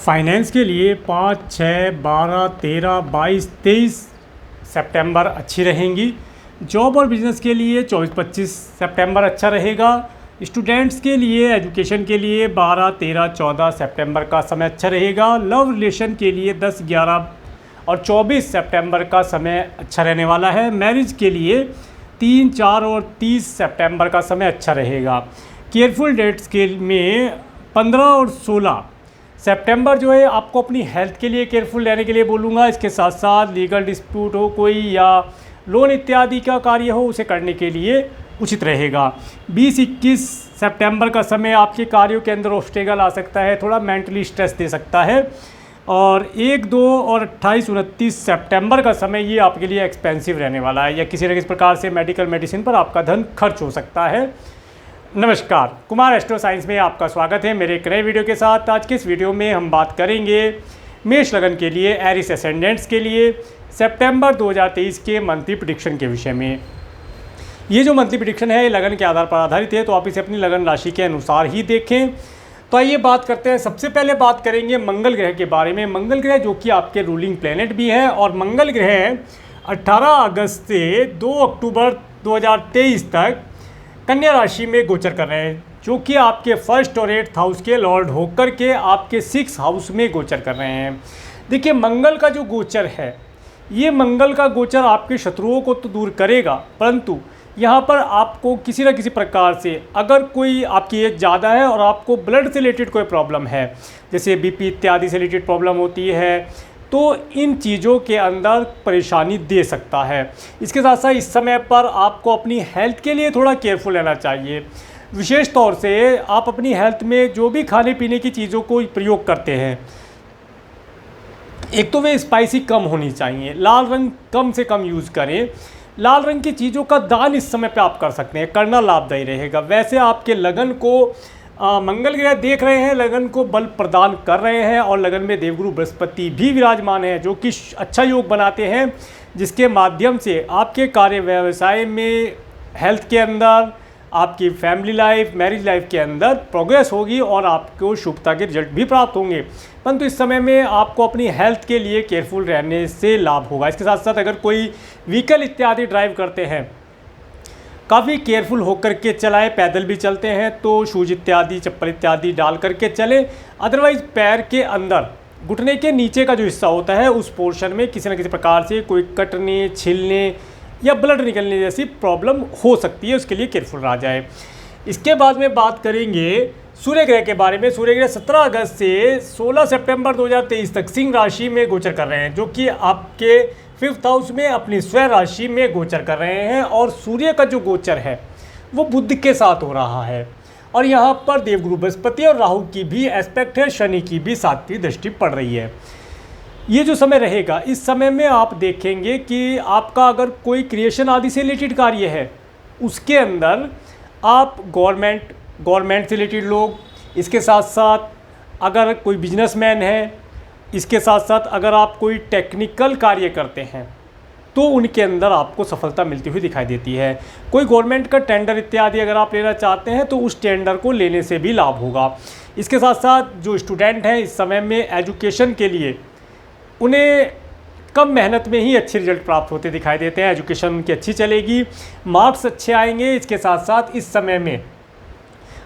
Finance के लिए 5, 6, 12, 13, 22, 23 सितंबर अच्छी रहेंगी। जॉब और बिजनेस के लिए 24, 25 सितंबर अच्छा रहेगा। स्टूडेंट्स के लिए, एजुकेशन के लिए 12, 13, 14 सितंबर का समय अच्छा रहेगा। लव रिलेशन के लिए 10, 11 और 24 सितंबर का समय अच्छा रहने वाला है। मैरिज के लिए 3, 4 और 30 सितंबर का समय अच्छा रहेगा। केयरफुल डेट्स के में 15 और 16 सितंबर जो है आपको अपनी हेल्थ के लिए केयरफुल रहने के लिए बोलूँगा। इसके साथ साथ लीगल डिस्प्यूट हो कोई या लोन इत्यादि का कार्य हो, उसे करने के लिए उचित रहेगा। 20-21 सितंबर का समय आपके कार्यों के अंदर ऑब्स्टेकल आ सकता है, थोड़ा मेंटली स्ट्रेस दे सकता है। और 1, 2 और 28-29 सितंबर का समय ये आपके लिए एक्सपेंसिव रहने वाला है, या किसी न किसी प्रकार से मेडिकल मेडिसिन पर आपका धन खर्च हो सकता है। नमस्कार, कुमार एस्ट्रो साइंस में आपका स्वागत है मेरे एक नए वीडियो के साथ। आज के इस वीडियो में हम बात करेंगे मेष लगन के लिए, एरिस एसेंडेंट्स के लिए सितंबर 2023 के मंथली प्रेडिक्शन के विषय में। ये जो मंथली प्रेडिक्शन है लगन के आधार पर आधारित है, तो आप इसे अपनी लगन राशि के अनुसार ही देखें। तो आइए बात करते हैं। सबसे पहले बात करेंगे मंगल ग्रह के बारे में। मंगल ग्रह जो कि आपके रूलिंग प्लेनेट भी है, और मंगल ग्रह 18 अगस्त से 2 अक्टूबर 2023 तक कन्या राशि में गोचर कर रहे हैं, जो कि आपके फर्स्ट और 8th हाउस के लॉर्ड होकर के आपके 6th हाउस में गोचर कर रहे हैं। देखिए, मंगल का जो गोचर है, ये मंगल का गोचर आपके शत्रुओं को तो दूर करेगा, परंतु यहाँ पर आपको किसी न किसी प्रकार से, अगर कोई आपकी एज ज़्यादा है और आपको ब्लड से रिलेटेड कोई प्रॉब्लम है, जैसे बीपी इत्यादि से रिलेटेड प्रॉब्लम होती है, तो इन चीज़ों के अंदर परेशानी दे सकता है। इसके साथ साथ इस समय पर आपको अपनी हेल्थ के लिए थोड़ा केयरफुल रहना चाहिए। विशेष तौर से आप अपनी हेल्थ में जो भी खाने पीने की चीज़ों को प्रयोग करते हैं, एक तो वे स्पाइसी कम होनी चाहिए, लाल रंग कम से कम यूज़ करें। लाल रंग की चीज़ों का दान इस समय पे आप कर सकते हैं, करना लाभदायी रहेगा। वैसे आपके लगन को मंगल ग्रह देख रहे हैं, लगन को बल प्रदान कर रहे हैं, और लगन में देवगुरु बृहस्पति भी विराजमान है, जो कि अच्छा योग बनाते हैं, जिसके माध्यम से आपके कार्य व्यवसाय में, हेल्थ के अंदर, आपकी फैमिली लाइफ, मैरिज लाइफ के अंदर प्रोग्रेस होगी और आपको शुभता के रिजल्ट भी प्राप्त होंगे। परंतु इस समय में आपको अपनी हेल्थ के लिए केयरफुल रहने से लाभ होगा। इसके साथ साथ अगर कोई व्हीकल इत्यादि ड्राइव करते हैं, काफ़ी केयरफुल होकर के चलाएं। पैदल भी चलते हैं तो शूज इत्यादि, चप्पल इत्यादि डाल करके चलें। अदरवाइज़ पैर के अंदर, घुटने के नीचे का जो हिस्सा होता है, उस पोर्शन में किसी न किसी प्रकार से कोई कटने, छिलने या ब्लड निकलने जैसी प्रॉब्लम हो सकती है, उसके लिए केयरफुल रहा जाए। इसके बाद में बात करेंगे सूर्य ग्रह के बारे में। सूर्य ग्रह 17 अगस्त से 16 सितंबर 2023 तक सिंह राशि में गोचर कर रहे हैं, जो कि आपके 5th हाउस में अपनी स्वयं राशि में गोचर कर रहे हैं। और सूर्य का जो गोचर है वो बुध के साथ हो रहा है, और यहाँ पर देवगुरु बृहस्पति और राहु की भी एस्पेक्ट है, शनि की भी 7वीं दृष्टि पड़ रही है। ये जो समय रहेगा, इस समय में आप देखेंगे कि आपका अगर कोई क्रिएशन आदि से रिलेटेड कार्य है, उसके अंदर आप गवर्नमेंट से रिलेटेड लोग, इसके साथ साथ अगर कोई बिजनेसमैन है, इसके साथ साथ अगर आप कोई टेक्निकल कार्य करते हैं, तो उनके अंदर आपको सफलता मिलती हुई दिखाई देती है। कोई गवर्नमेंट का टेंडर इत्यादि अगर आप लेना चाहते हैं, तो उस टेंडर को लेने से भी लाभ होगा। इसके साथ साथ जो स्टूडेंट हैं, इस समय में एजुकेशन के लिए उन्हें कम मेहनत में ही अच्छे रिजल्ट प्राप्त होते दिखाई देते हैं। एजुकेशन उनकी अच्छी चलेगी, मार्क्स अच्छे आएंगे। इसके साथ साथ इस समय में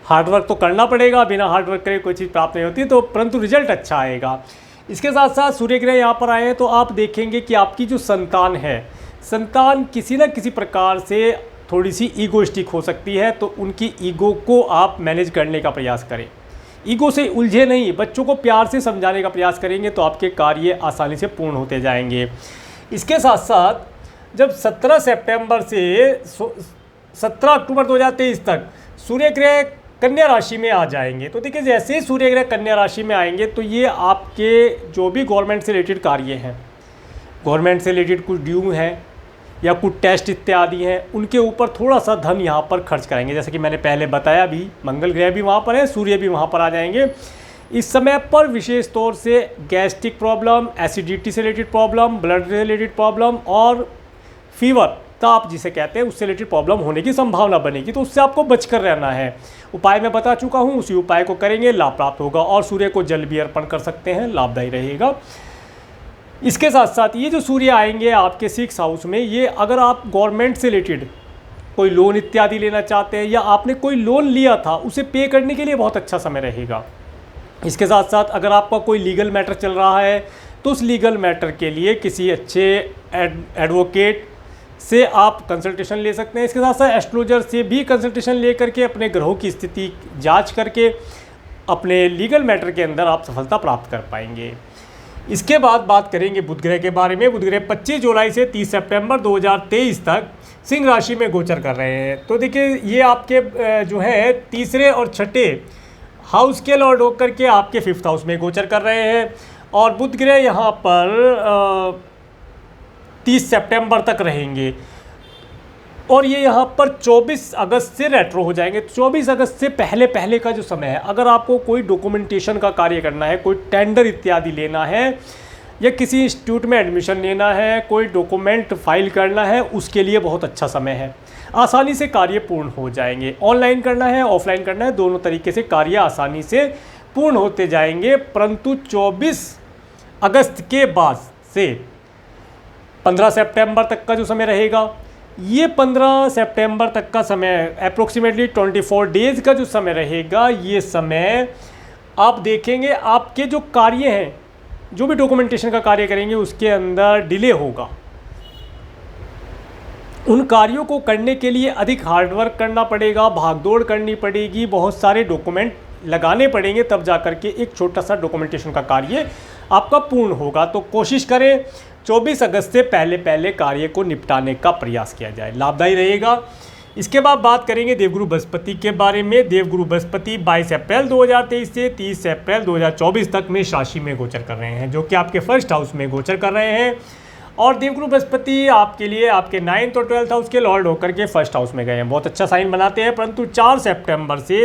हार्डवर्क तो करना पड़ेगा, बिना हार्डवर्क करे कोई चीज़ प्राप्त नहीं होती, तो परंतु रिजल्ट अच्छा आएगा। इसके साथ साथ सूर्य ग्रह यहाँ पर आए हैं, तो आप देखेंगे कि आपकी जो संतान है, संतान किसी न किसी प्रकार से थोड़ी सी ईगोइस्टिक हो सकती है, तो उनकी ईगो को आप मैनेज करने का प्रयास करें। ईगो से उलझे नहीं, बच्चों को प्यार से समझाने का प्रयास करेंगे तो आपके कार्य आसानी से पूर्ण होते जाएंगे। इसके साथ साथ जब 17 सितंबर से 17 अक्टूबर 2023 तक सूर्य ग्रह कन्या राशि में आ जाएंगे, तो देखिए, जैसे ही सूर्य ग्रह कन्या राशि में आएंगे, तो ये आपके जो भी गवर्नमेंट से रिलेटेड कार्य हैं, गवर्नमेंट से रिलेटेड कुछ ड्यू हैं या कुछ टेस्ट इत्यादि हैं, उनके ऊपर थोड़ा सा धन यहाँ पर खर्च करेंगे। जैसे कि मैंने पहले बताया भी, मंगल ग्रह भी वहाँ पर है, सूर्य भी वहाँ पर आ जाएंगे। इस समय पर विशेष तौर से गैस्ट्रिक प्रॉब्लम, एसिडिटी से रिलेटेड प्रॉब्लम, ब्लड से रिलेटेड प्रॉब्लम और फीवर ताप जिसे कहते हैं, उससे रिलेटेड प्रॉब्लम होने की संभावना बनेगी, तो उससे आपको बचकर रहना है। उपाय मैं बता चुका हूँ, उसी उपाय को करेंगे, लाभ प्राप्त होगा। और सूर्य को जल भी अर्पण कर सकते हैं, लाभदायी रहेगा। इसके साथ साथ ये जो सूर्य आएंगे आपके 6 हाउस में, ये अगर आप गवर्नमेंट से रिलेटेड कोई लोन इत्यादि लेना चाहते हैं या आपने कोई लोन लिया था उसे पे करने के लिए बहुत अच्छा समय रहेगा। इसके साथ साथ अगर आपका कोई लीगल मैटर चल रहा है तो उस लीगल मैटर के लिए किसी अच्छे एडवोकेट से आप कंसल्टेशन ले सकते हैं। इसके साथ साथ एस्ट्रोलॉजर से भी कंसल्टेशन ले करके अपने ग्रहों की स्थिति जांच करके अपने लीगल मैटर के अंदर आप सफलता प्राप्त कर पाएंगे। इसके बाद बात करेंगे बुध ग्रह के बारे में। बुध ग्रह 25 जुलाई से 30 सितंबर 2023 तक सिंह राशि में गोचर कर रहे हैं। तो देखिए ये आपके जो है तीसरे और छठे हाउस के लॉर्ड होकर के आपके 5th हाउस में गोचर कर रहे हैं। और बुध ग्रह यहाँ पर 30 सितंबर तक रहेंगे और ये यहाँ पर 24 अगस्त से रेट्रो हो जाएंगे। 24 अगस्त से पहले पहले का जो समय है, अगर आपको कोई डॉक्यूमेंटेशन का कार्य करना है, कोई टेंडर इत्यादि लेना है या किसी इंस्टीट्यूट में एडमिशन लेना है, कोई डॉक्यूमेंट फाइल करना है, उसके लिए बहुत अच्छा समय है। आसानी से कार्य पूर्ण हो जाएंगे। ऑनलाइन करना है, ऑफलाइन करना है, दोनों तरीके से कार्य आसानी से पूर्ण होते जाएंगे। परंतु 24 अगस्त के बाद से 15 सितंबर तक का जो समय रहेगा, ये 15 सितंबर तक का समय अप्रोक्सीमेटली 24 डेज़ का जो समय रहेगा, ये समय आप देखेंगे आपके जो कार्य हैं, जो भी डॉक्यूमेंटेशन का कार्य करेंगे उसके अंदर डिले होगा। उन कार्यों को करने के लिए अधिक हार्डवर्क करना पड़ेगा, भागदौड़ करनी पड़ेगी, बहुत सारे डॉक्यूमेंट लगाने पड़ेंगे, तब जा कर के एक छोटा सा डॉक्यूमेंटेशन का कार्य आपका पूर्ण होगा। तो कोशिश करें 24 अगस्त से पहले पहले कार्य को निपटाने का प्रयास किया जाए, लाभदायी रहेगा। इसके बाद बात करेंगे देवगुरु बृहस्पति के बारे में। देवगुरु बृहस्पति 22 अप्रैल 2023 से 30 अप्रैल 2024 तक मेष राशि में गोचर कर रहे हैं, जो कि आपके 1st हाउस में गोचर कर रहे हैं। और देवगुरु बृहस्पति आपके लिए आपके 9th और 12th हाउस के लॉर्ड होकर के 1st हाउस में गए हैं, बहुत अच्छा साइन बनाते हैं। परंतु 4 सितंबर से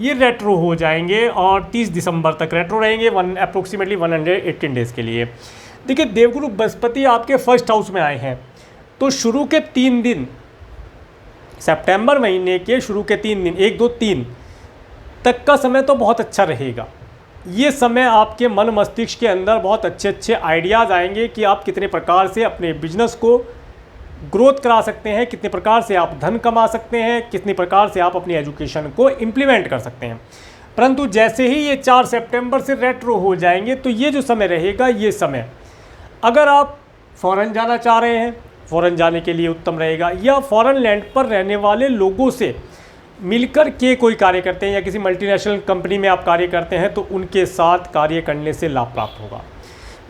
ये रेट्रो हो जाएंगे और 30 दिसंबर तक रेट्रो रहेंगे, अप्रोक्सीमेटली 118 डेज़ के लिए। देखिए देवगुरु बृहस्पति आपके 1st हाउस में आए हैं, तो शुरू के 3 दिन, सितंबर महीने के शुरू के 3 दिन, 1, 2, 3 तक का समय तो बहुत अच्छा रहेगा। ये समय आपके मन मस्तिष्क के अंदर बहुत अच्छे अच्छे आइडियाज़ आएंगे कि आप कितने प्रकार से अपने बिजनेस को ग्रोथ करा सकते हैं, कितने प्रकार से आप धन कमा सकते हैं, कितने प्रकार से आप अपनी एजुकेशन को इम्प्लीमेंट कर सकते हैं। परंतु जैसे ही ये 4 सितंबर से रेट्रो हो जाएंगे, तो ये जो समय रहेगा, ये समय अगर आप फ़ॉरेन जाना चाह रहे हैं, फ़ॉरेन जाने के लिए उत्तम रहेगा, या फ़ॉरेन लैंड पर रहने वाले लोगों से मिलकर के कोई कार्य करते हैं या किसी मल्टीनेशनल कंपनी में आप कार्य करते हैं, तो उनके साथ कार्य करने से लाभ प्राप्त होगा।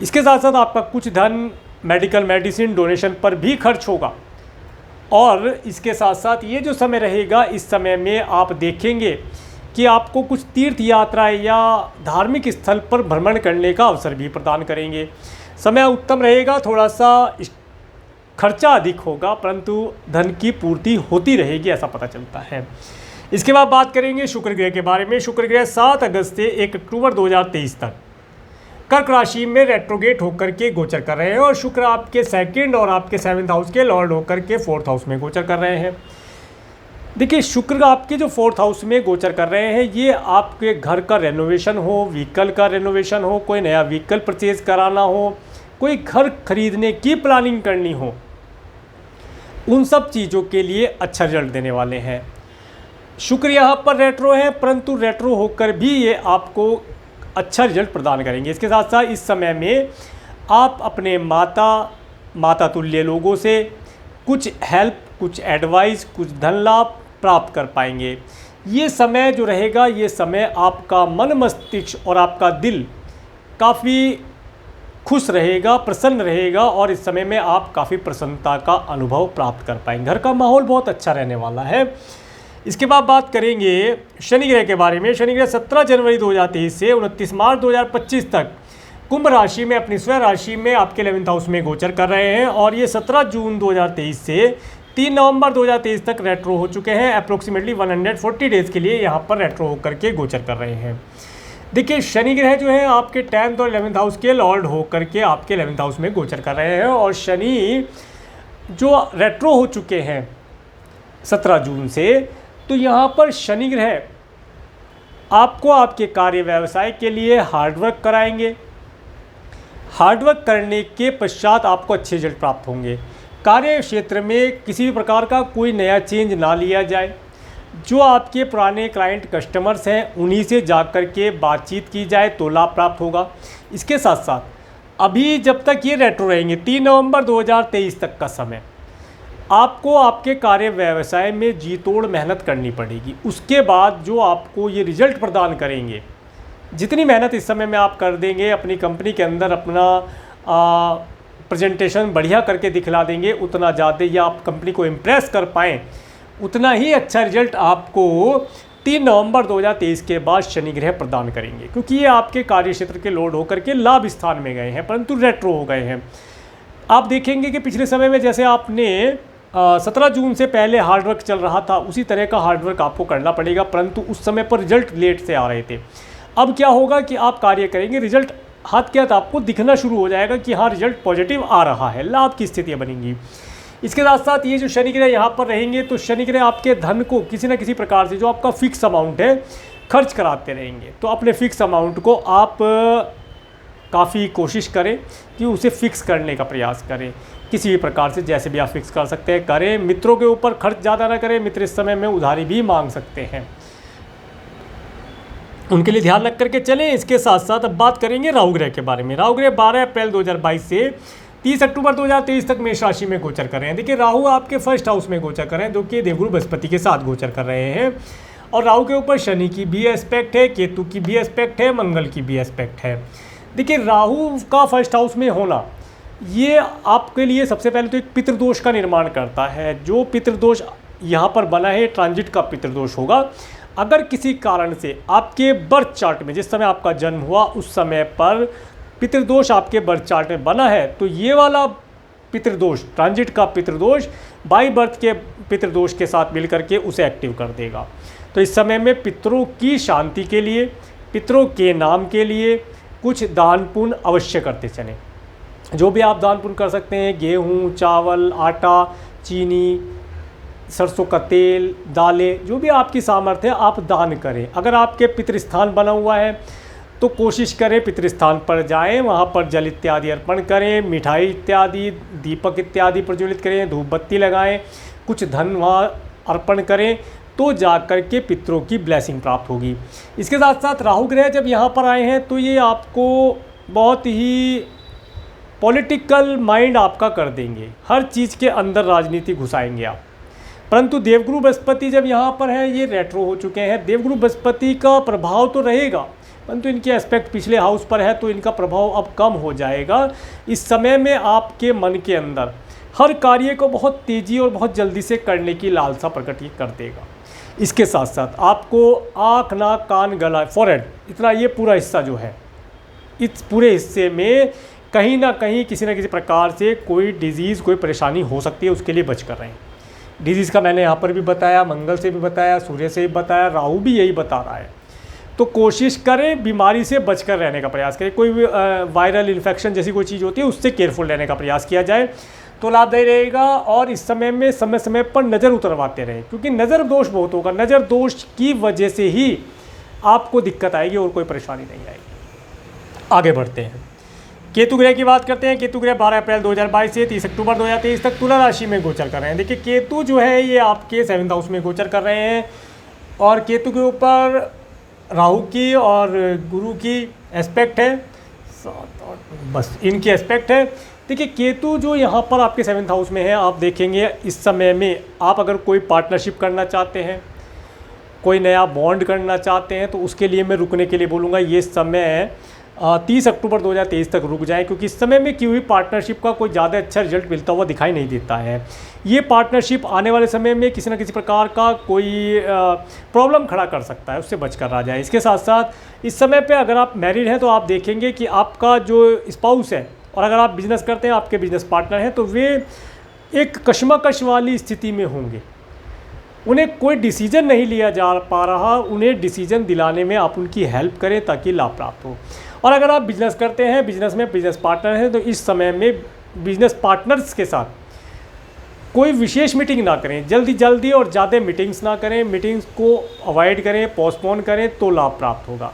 इसके साथ साथ आपका कुछ धन मेडिकल मेडिसिन डोनेशन पर भी खर्च होगा। और इसके साथ साथ ये जो समय रहेगा, इस समय में आप देखेंगे कि आपको कुछ तीर्थ यात्राएं या धार्मिक स्थल पर भ्रमण करने का अवसर भी प्रदान करेंगे। समय उत्तम रहेगा, थोड़ा सा खर्चा अधिक होगा, परंतु धन की पूर्ति होती रहेगी, ऐसा पता चलता है। इसके बाद बात करेंगे शुक्र ग्रह के बारे में। शुक्र ग्रह 7 अगस्त से 1 अक्टूबर 2023 तक कर्क राशि में रेट्रोगेट होकर के गोचर कर रहे हैं और शुक्र आपके 2nd और आपके 7th हाउस के लॉर्ड होकर के 4th हाउस में गोचर कर रहे हैं। देखिए शुक्र आपके जो 4th हाउस में गोचर कर रहे हैं, ये आपके घर का रेनोवेशन हो, व्हीकल का रेनोवेशन हो, कोई नया व्हीकल परचेज कराना हो, कोई घर खरीदने की प्लानिंग करनी हो, उन सब चीज़ों के लिए अच्छा रिजल्ट देने वाले हैं। शुक्र यहाँ पर रेट्रो है, परंतु रेट्रो होकर भी ये आपको अच्छा रिजल्ट प्रदान करेंगे। इसके साथ साथ इस समय में आप अपने माता तुल्य लोगों से कुछ हेल्प, कुछ एडवाइस, कुछ धन लाभ प्राप्त कर पाएंगे। ये समय जो रहेगा, ये समय आपका मन मस्तिष्क और आपका दिल काफ़ी खुश रहेगा, प्रसन्न रहेगा और इस समय में आप काफ़ी प्रसन्नता का अनुभव प्राप्त कर पाएंगे। घर का माहौल बहुत अच्छा रहने वाला है। इसके बाद बात करेंगे शनि ग्रह के बारे में। शनि ग्रह 17 जनवरी 2023 से 29 मार्च 2025 तक कुंभ राशि में अपनी स्वयं राशि में आपके 11th हाउस में गोचर कर रहे हैं और ये 17 जून 2023 से 3 नवंबर 2023 तक रेट्रो हो चुके हैं। अप्रोक्सीमेटली 140 डेज़ के लिए यहाँ पर रेट्रो होकर के गोचर कर रहे हैं। देखिए शनि ग्रह जो है आपके 10th और 11th हाउस के लॉर्ड होकर के आपके 11th हाउस में गोचर कर रहे हैं और शनि जो रेट्रो हो चुके हैं 17 जून से, तो यहाँ पर शनि ग्रह आपको आपके कार्य व्यवसाय के लिए हार्डवर्क कराएंगे। हार्डवर्क करने के पश्चात आपको अच्छे रिजल्ट प्राप्त होंगे। कार्य क्षेत्र में किसी भी प्रकार का कोई नया चेंज ना लिया जाए। जो आपके पुराने क्लाइंट कस्टमर्स हैं उन्हीं से जा कर के बातचीत की जाए तो लाभ प्राप्त होगा। इसके साथ साथ अभी जब तक ये रेट्रो रहेंगे 3 नवंबर 2023 तक का समय, आपको आपके कार्य व्यवसाय में जी तोड़ मेहनत करनी पड़ेगी। उसके बाद जो आपको ये रिजल्ट प्रदान करेंगे, जितनी मेहनत इस समय में आप कर देंगे, अपनी कंपनी के अंदर अपना प्रेजेंटेशन बढ़िया करके दिखला देंगे, उतना ज़्यादा या आप कंपनी को इम्प्रेस कर पाएँ, उतना ही अच्छा रिजल्ट आपको 3 नवंबर 2023 के बाद शनि ग्रह प्रदान करेंगे। क्योंकि ये आपके कार्य क्षेत्र के लोड होकर के लाभ स्थान में गए हैं, परंतु रेट्रो हो गए हैं। आप देखेंगे कि पिछले समय में जैसे आपने 17 जून से पहले हार्डवर्क चल रहा था, उसी तरह का हार्डवर्क आपको करना पड़ेगा, परंतु उस समय पर रिजल्ट लेट से आ रहे थे। अब क्या होगा कि आप कार्य करेंगे, रिजल्ट हाथ के हाथ आपको दिखना शुरू हो जाएगा कि हाँ रिजल्ट पॉजिटिव आ रहा है, लाभ की स्थितियाँ बनेंगी। इसके साथ साथ ये जो शनि ग्रह यहाँ पर रहेंगे, तो शनि ग्रह आपके धन को किसी न किसी प्रकार से, जो आपका फिक्स अमाउंट है, खर्च कराते रहेंगे। तो अपने फिक्स अमाउंट को आप काफ़ी कोशिश करें कि उसे फिक्स करने का प्रयास करें, किसी भी प्रकार से जैसे भी आप फिक्स कर सकते हैं करें। मित्रों के ऊपर खर्च ज़्यादा ना करें, मित्र इस समय में उधारी भी मांग सकते हैं, उनके लिए ध्यान रख करके चलें। इसके साथ साथ अब बात करेंगे राहु ग्रह के बारे में। राहु ग्रह 12 अप्रैल 2022 से 30 अक्टूबर 2023 तक मेष राशि में गोचर कर रहे हैं। देखिए राहु आपके फर्स्ट हाउस में गोचर कर रहे हैं, जो कि देवगुरु बृहस्पति के साथ गोचर कर रहे हैं। और राहु के ऊपर शनि की भी एस्पेक्ट है, केतु की भी एस्पेक्ट है, मंगल की भी एस्पेक्ट है। देखिए राहु का फर्स्ट हाउस में होना ये आपके लिए सबसे पहले तो एक पितृदोष का निर्माण करता है। जो पितृदोष यहाँ पर बना है ट्रांजिट का पितृदोष होगा। अगर किसी कारण से आपके बर्थ चार्ट में, जिस समय आपका जन्म हुआ उस समय पर पितृदोष आपके बर्थ चार्ट में बना है, तो ये वाला पितृदोष, ट्रांजिट का पितृदोष बाई बर्थ के पितृदोष के साथ मिलकर के उसे एक्टिव कर देगा। तो इस समय में पितरों की शांति के लिए, पितरों के नाम के लिए कुछ दान पुण्य अवश्य करते चलें। जो भी आप दान पुण्य कर सकते हैं, गेहूँ, चावल, आटा, चीनी, सरसों का तेल, दालें, जो भी आपकी सामर्थ्य है आप दान करें। अगर आपके पितृस्थान बना हुआ है तो कोशिश करें पितृस्थान पर जाएं, वहाँ पर जल इत्यादि अर्पण करें, मिठाई इत्यादि, दीपक इत्यादि प्रज्वलित करें, धूप बत्ती लगाएं, कुछ धन वहाँ अर्पण करें, तो जाकर के पितरों की ब्लेसिंग प्राप्त होगी। इसके साथ साथ राहु ग्रह जब यहाँ पर आए हैं तो ये आपको बहुत ही पॉलिटिकल माइंड आपका कर देंगे, हर चीज़ के अंदर राजनीति घुसाएंगे आप। परंतु देवगुरु बृहस्पति जब यहाँ पर है, ये रेट्रो हो चुके हैं, देवगुरु बृहस्पति का प्रभाव तो रहेगा, परंतु इनके एस्पेक्ट पिछले हाउस पर है तो इनका प्रभाव अब कम हो जाएगा। इस समय में आपके मन के अंदर हर कार्य को बहुत तेज़ी और बहुत जल्दी से करने की लालसा प्रकट कर देगा। इसके साथ साथ आपको आँख, नाक, कान, गला, फॉरहेड, इतना ये पूरा हिस्सा जो है, इस पूरे हिस्से में कहीं ना कहीं किसी न किसी प्रकार से कोई डिजीज़, कोई परेशानी हो सकती है, उसके लिए बच कर रहें। डिजीज़ का मैंने यहाँ पर भी बताया, मंगल से भी बताया, सूर्य से भी बताया, राहु भी यही बता रहा है। तो कोशिश करें बीमारी से बचकर रहने का प्रयास करें। कोई भी वायरल इन्फेक्शन जैसी कोई चीज़ होती है उससे केयरफुल रहने का प्रयास किया जाए तो लाभदायी रहेगा। और इस समय में समय समय पर नज़र उतरवाते रहें, क्योंकि नज़र दोष बहुत होगा। नज़र दोष की वजह से ही आपको दिक्कत आएगी और कोई परेशानी नहीं आएगी। आगे बढ़ते हैं, केतु ग्रह की बात करते हैं। केतु ग्रह 12 अप्रैल 2022 से 30 अक्टूबर 2023 तक तुला राशि में गोचर कर रहे हैं। देखिए केतु जो है ये आपके 7th हाउस में गोचर कर रहे हैं, और केतु के ऊपर राहु की और गुरु की एस्पेक्ट है, 7, 8, बस इनकी एस्पेक्ट है। देखिए केतु जो यहाँ पर आपके 7th हाउस में है, आप देखेंगे इस समय में आप अगर कोई पार्टनरशिप करना चाहते हैं, कोई नया बॉन्ड करना चाहते हैं, तो उसके लिए मैं रुकने के लिए बोलूँगा। ये समय 30 अक्टूबर 2023 तक रुक जाए, क्योंकि इस समय में की हुई पार्टनरशिप का कोई ज़्यादा अच्छा रिजल्ट मिलता हुआ दिखाई नहीं देता है। ये पार्टनरशिप आने वाले समय में किसी न किसी प्रकार का कोई प्रॉब्लम खड़ा कर सकता है, उससे बचकर रह जाए। इसके साथ साथ इस समय पे अगर आप मैरिड हैं तो आप देखेंगे कि आपका जो स्पाउस है, और अगर आप बिज़नेस करते हैं, आपके बिजनेस पार्टनर हैं, तो वे एक कशमकश वाली स्थिति में होंगे। उन्हें कोई डिसीजन नहीं लिया जा पा रहा, उन्हें डिसीजन दिलाने में आप उनकी हेल्प करें ताकि लाभ प्राप्त हो। और अगर आप बिज़नेस करते हैं, बिज़नेस में बिज़नेस पार्टनर हैं, तो इस समय में बिज़नेस पार्टनर्स के साथ कोई विशेष मीटिंग ना करें, जल्दी जल्दी और ज़्यादा मीटिंग्स ना करें, मीटिंग्स को अवॉइड करें, पोस्टपोन करें तो लाभ प्राप्त होगा।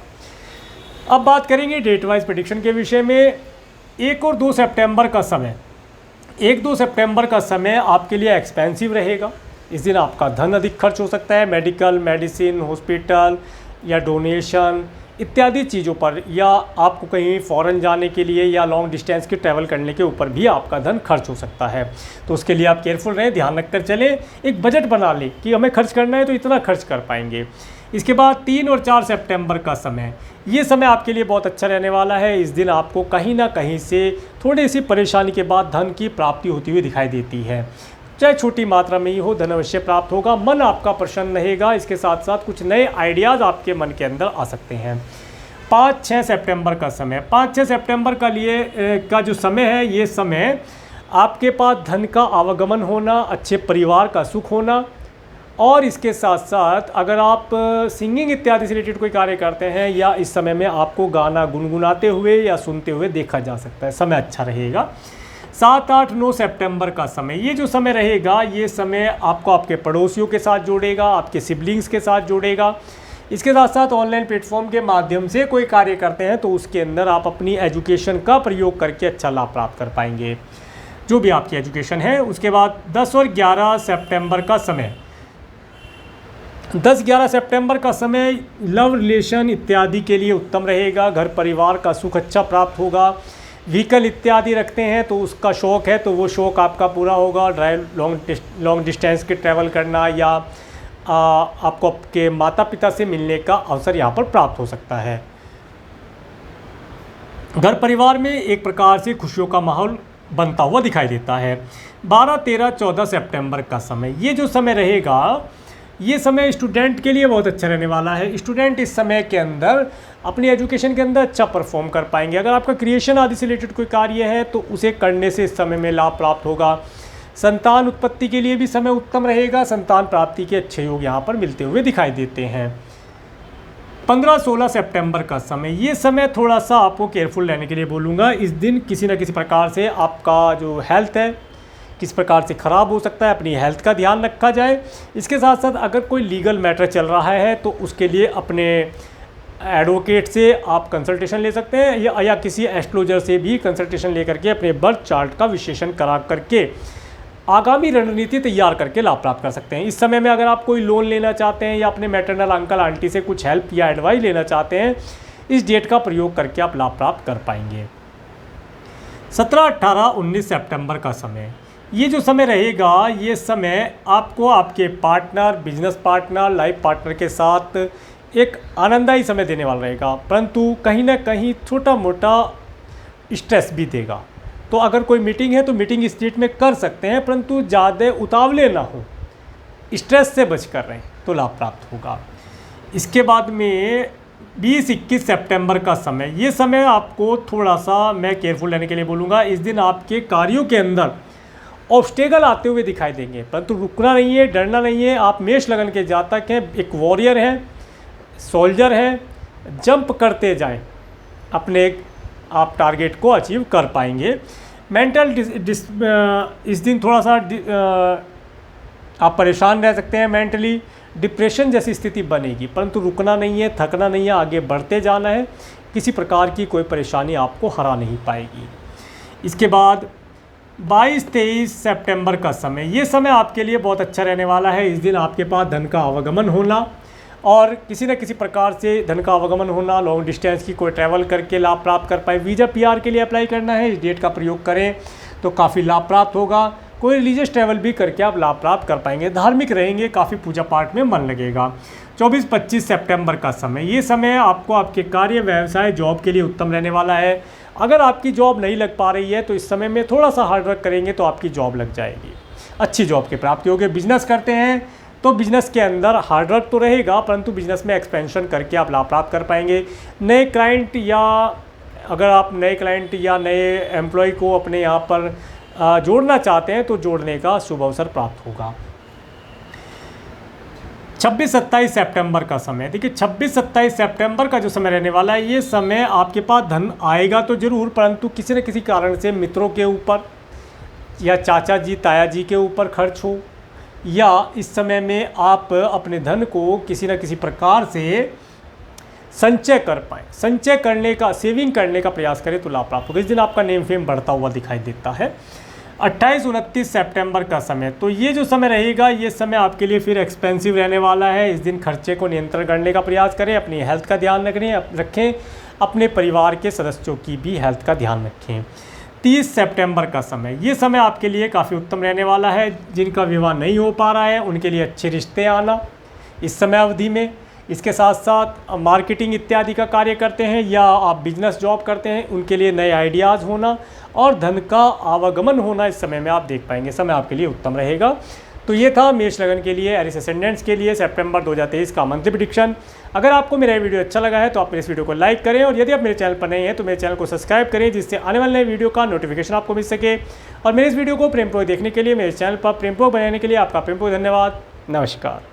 अब बात करेंगे डेट वाइज प्रेडिक्शन के विषय में। 1 और 2 सितंबर का समय, 1-2 सितंबर का समय आपके लिए एक्सपेंसिव रहेगा। इस दिन आपका धन अधिक खर्च हो सकता है, मेडिकल, मेडिसिन, हॉस्पिटल या डोनेशन इत्यादि चीज़ों पर, या आपको कहीं फ़ॉरेन जाने के लिए या लॉन्ग डिस्टेंस के ट्रैवल करने के ऊपर भी आपका धन खर्च हो सकता है। तो उसके लिए आप केयरफुल रहें, ध्यान रखकर चलें, एक बजट बना लें कि हमें खर्च करना है तो इतना खर्च कर पाएंगे। इसके बाद 3 और 4 सितंबर का समय, ये समय आपके लिए बहुत अच्छा रहने वाला है। इस दिन आपको कहीं ना कहीं से थोड़ी सी परेशानी के बाद धन की प्राप्ति होती हुई दिखाई देती है, चाहे छोटी मात्रा में ही हो, धन अवश्य प्राप्त होगा, मन आपका प्रसन्न रहेगा। इसके साथ साथ कुछ नए आइडियाज़ आपके मन के अंदर आ सकते हैं। 5-6 सितंबर का समय, 5-6 सितंबर का जो समय है, ये समय आपके पास धन का आवागमन होना, अच्छे परिवार का सुख होना, और इसके साथ साथ अगर आप सिंगिंग इत्यादि से रिलेटेड कोई कार्य करते हैं, या इस समय में आपको गाना गुनगुनाते हुए या सुनते हुए देखा जा सकता है, समय अच्छा रहेगा। 7-8-9 सितंबर का समय, ये जो समय रहेगा, ये समय आपको आपके पड़ोसियों के साथ जोड़ेगा, आपके सिबलिंग्स के साथ जोड़ेगा। इसके साथ साथ ऑनलाइन प्लेटफॉर्म के माध्यम से कोई कार्य करते हैं तो उसके अंदर आप अपनी एजुकेशन का प्रयोग करके अच्छा लाभ प्राप्त कर पाएंगे, जो भी आपकी एजुकेशन है। उसके बाद 10 और 11 सितंबर का समय, 10-11 सितंबर का समय लव रिलेशन इत्यादि के लिए उत्तम रहेगा। घर परिवार का सुख अच्छा प्राप्त होगा। व्हीकल इत्यादि रखते हैं तो उसका शौक़ है तो वो शौक़ आपका पूरा होगा। ड्राइव लॉन्ग डिस्टेंस के ट्रैवल करना, या आपको आपके माता पिता से मिलने का अवसर यहाँ पर प्राप्त हो सकता है। घर परिवार में एक प्रकार से खुशियों का माहौल बनता हुआ दिखाई देता है। 12, 13, 14 सितंबर का समय, ये जो समय रहेगा, ये समय स्टूडेंट के लिए बहुत अच्छा रहने वाला है। स्टूडेंट इस समय के अंदर अपनी एजुकेशन के अंदर अच्छा परफॉर्म कर पाएंगे। अगर आपका क्रिएशन आदि से रिलेटेड कोई कार्य है तो उसे करने से इस समय में लाभ प्राप्त होगा। संतान उत्पत्ति के लिए भी समय उत्तम रहेगा। संतान प्राप्ति के अच्छे योग यहाँ पर मिलते हुए दिखाई देते हैं। 15-16 सितंबर का समय, ये समय थोड़ा सा आपको केयरफुल रहने के लिए बोलूँगा। इस दिन किसी न किसी प्रकार से आपका जो हेल्थ है किस प्रकार से ख़राब हो सकता है, अपनी हेल्थ का ध्यान रखा जाए। इसके साथ साथ अगर कोई लीगल मैटर चल रहा है तो उसके लिए अपने एडवोकेट से आप कंसल्टेशन ले सकते हैं, या किसी एस्ट्रोलॉजर से भी कंसल्टेशन लेकर के अपने बर्थ चार्ट का विश्लेषण करा करके आगामी रणनीति तैयार करके लाभ प्राप्त कर सकते हैं। इस समय में अगर आप कोई लोन लेना चाहते हैं या अपने मैटरनल अंकल आंटी से कुछ हेल्प या एडवाइस लेना चाहते हैं, इस डेट का प्रयोग करके आप लाभ प्राप्त कर पाएंगे। 17, 18, 19 सितंबर का समय, ये जो समय रहेगा, ये समय आपको आपके partner, business partner, life partner के साथ एक आनंददायी समय देने वाला रहेगा, परंतु कहीं ना कहीं छोटा मोटा स्ट्रेस भी देगा। तो अगर कोई मीटिंग है तो मीटिंग इस डेट में कर सकते हैं, परंतु ज़्यादा उतावले ना हो, स्ट्रेस से बच कर रहें तो लाभ प्राप्त होगा। इसके बाद में 20-21 सितंबर का समय, ये समय आपको थोड़ा सा मैं केयरफुल रहने के लिए बोलूँगा। इस दिन आपके कार्यों के अंदर ऑब्स्टेकल आते हुए दिखाई देंगे, परंतु रुकना नहीं है, डरना नहीं है। आप मेष लगन के जातक हैं, एक वॉरियर हैं, सोल्जर हैं, जंप करते जाएं, अपने आप टारगेट को अचीव कर पाएंगे। मेंटल इस दिन थोड़ा सा आप परेशान रह सकते हैं, मेंटली डिप्रेशन जैसी स्थिति बनेगी, परंतु रुकना नहीं है, थकना नहीं है, आगे बढ़ते जाना है। किसी प्रकार की कोई परेशानी आपको हरा नहीं पाएगी। इसके बाद 22-23 सितंबर का समय, ये समय आपके लिए बहुत अच्छा रहने वाला है। इस दिन आपके पास धन का आवागमन होना और किसी न किसी प्रकार से धन का आवागमन होना, लॉन्ग डिस्टेंस की कोई ट्रैवल करके लाभ प्राप्त कर पाए। वीज़ा PR के लिए अप्लाई करना है, इस डेट का प्रयोग करें तो काफ़ी लाभ प्राप्त होगा। कोई रिलीजियस ट्रैवल भी करके आप लाभ प्राप्त कर पाएंगे। धार्मिक रहेंगे, काफ़ी पूजा पाठ में मन लगेगा। 24-25 सितंबर का समय, ये समय आपको आपके कार्य, व्यवसाय, जॉब के लिए उत्तम रहने वाला है। अगर आपकी जॉब नहीं लग पा रही है तो इस समय में थोड़ा सा हार्ड वर्क करेंगे तो आपकी जॉब लग जाएगी, अच्छी जॉब की प्राप्ति होगी। बिजनेस करते हैं तो बिजनेस के अंदर हार्ड वर्क तो रहेगा, परंतु बिजनेस में एक्सपेंशन करके आप लाभ प्राप्त कर पाएंगे। नए क्लाइंट, या अगर आप नए क्लाइंट या नए एम्प्लॉय को अपने यहाँ पर जोड़ना चाहते हैं तो जोड़ने का शुभ अवसर प्राप्त होगा। 26-27 सितंबर का समय, देखिए 26-27 सितंबर का जो समय रहने वाला है, ये समय आपके पास धन आएगा तो ज़रूर, परंतु किसी न किसी कारण से मित्रों के ऊपर या चाचा जी ताया जी के ऊपर खर्च हो, या इस समय में आप अपने धन को किसी न किसी प्रकार से संचय कर पाएँ, संचय करने का, सेविंग करने का प्रयास करें तो लाभ प्राप्त होगा। इस दिन आपका नेम फेम बढ़ता हुआ दिखाई देता है। 28-29 सितंबर का समय, तो ये जो समय रहेगा ये समय आपके लिए फिर एक्सपेंसिव रहने वाला है। इस दिन खर्चे को नियंत्रण करने का प्रयास करें, अपनी हेल्थ का ध्यान रखें, अपने परिवार के सदस्यों की भी हेल्थ का ध्यान रखें। 30 सितंबर का समय, ये समय आपके लिए काफ़ी उत्तम रहने वाला है। जिनका विवाह नहीं हो पा रहा है उनके लिए अच्छे रिश्ते आना इस समय अवधि में। इसके साथ साथ मार्केटिंग इत्यादि का कार्य करते हैं या आप बिजनेस जॉब करते हैं, उनके लिए नए आइडियाज़ होना और धन का आवागमन होना इस समय में आप देख पाएंगे। समय आपके लिए उत्तम रहेगा। तो ये था मेष लगन के लिए, एरिस असेंडेंट्स के लिए सितंबर 2023 का मंथली प्रेडिक्शन। अगर आपको मेरा वीडियो अच्छा लगा है तो आप मेरे इस वीडियो को लाइक करें, और यदि आप मेरे चैनल पर नए हैं तो मेरे चैनल को सब्सक्राइब करें, जिससे आने वाले नए वीडियो का नोटिफिकेशन आपको मिल सके। और मेरे इस वीडियो को प्रेमपूर्वक देखने के लिए, मेरे चैनल पर प्रेमपूर्वक बनाने के लिए आपका प्रेमपूर्वक धन्यवाद। नमस्कार।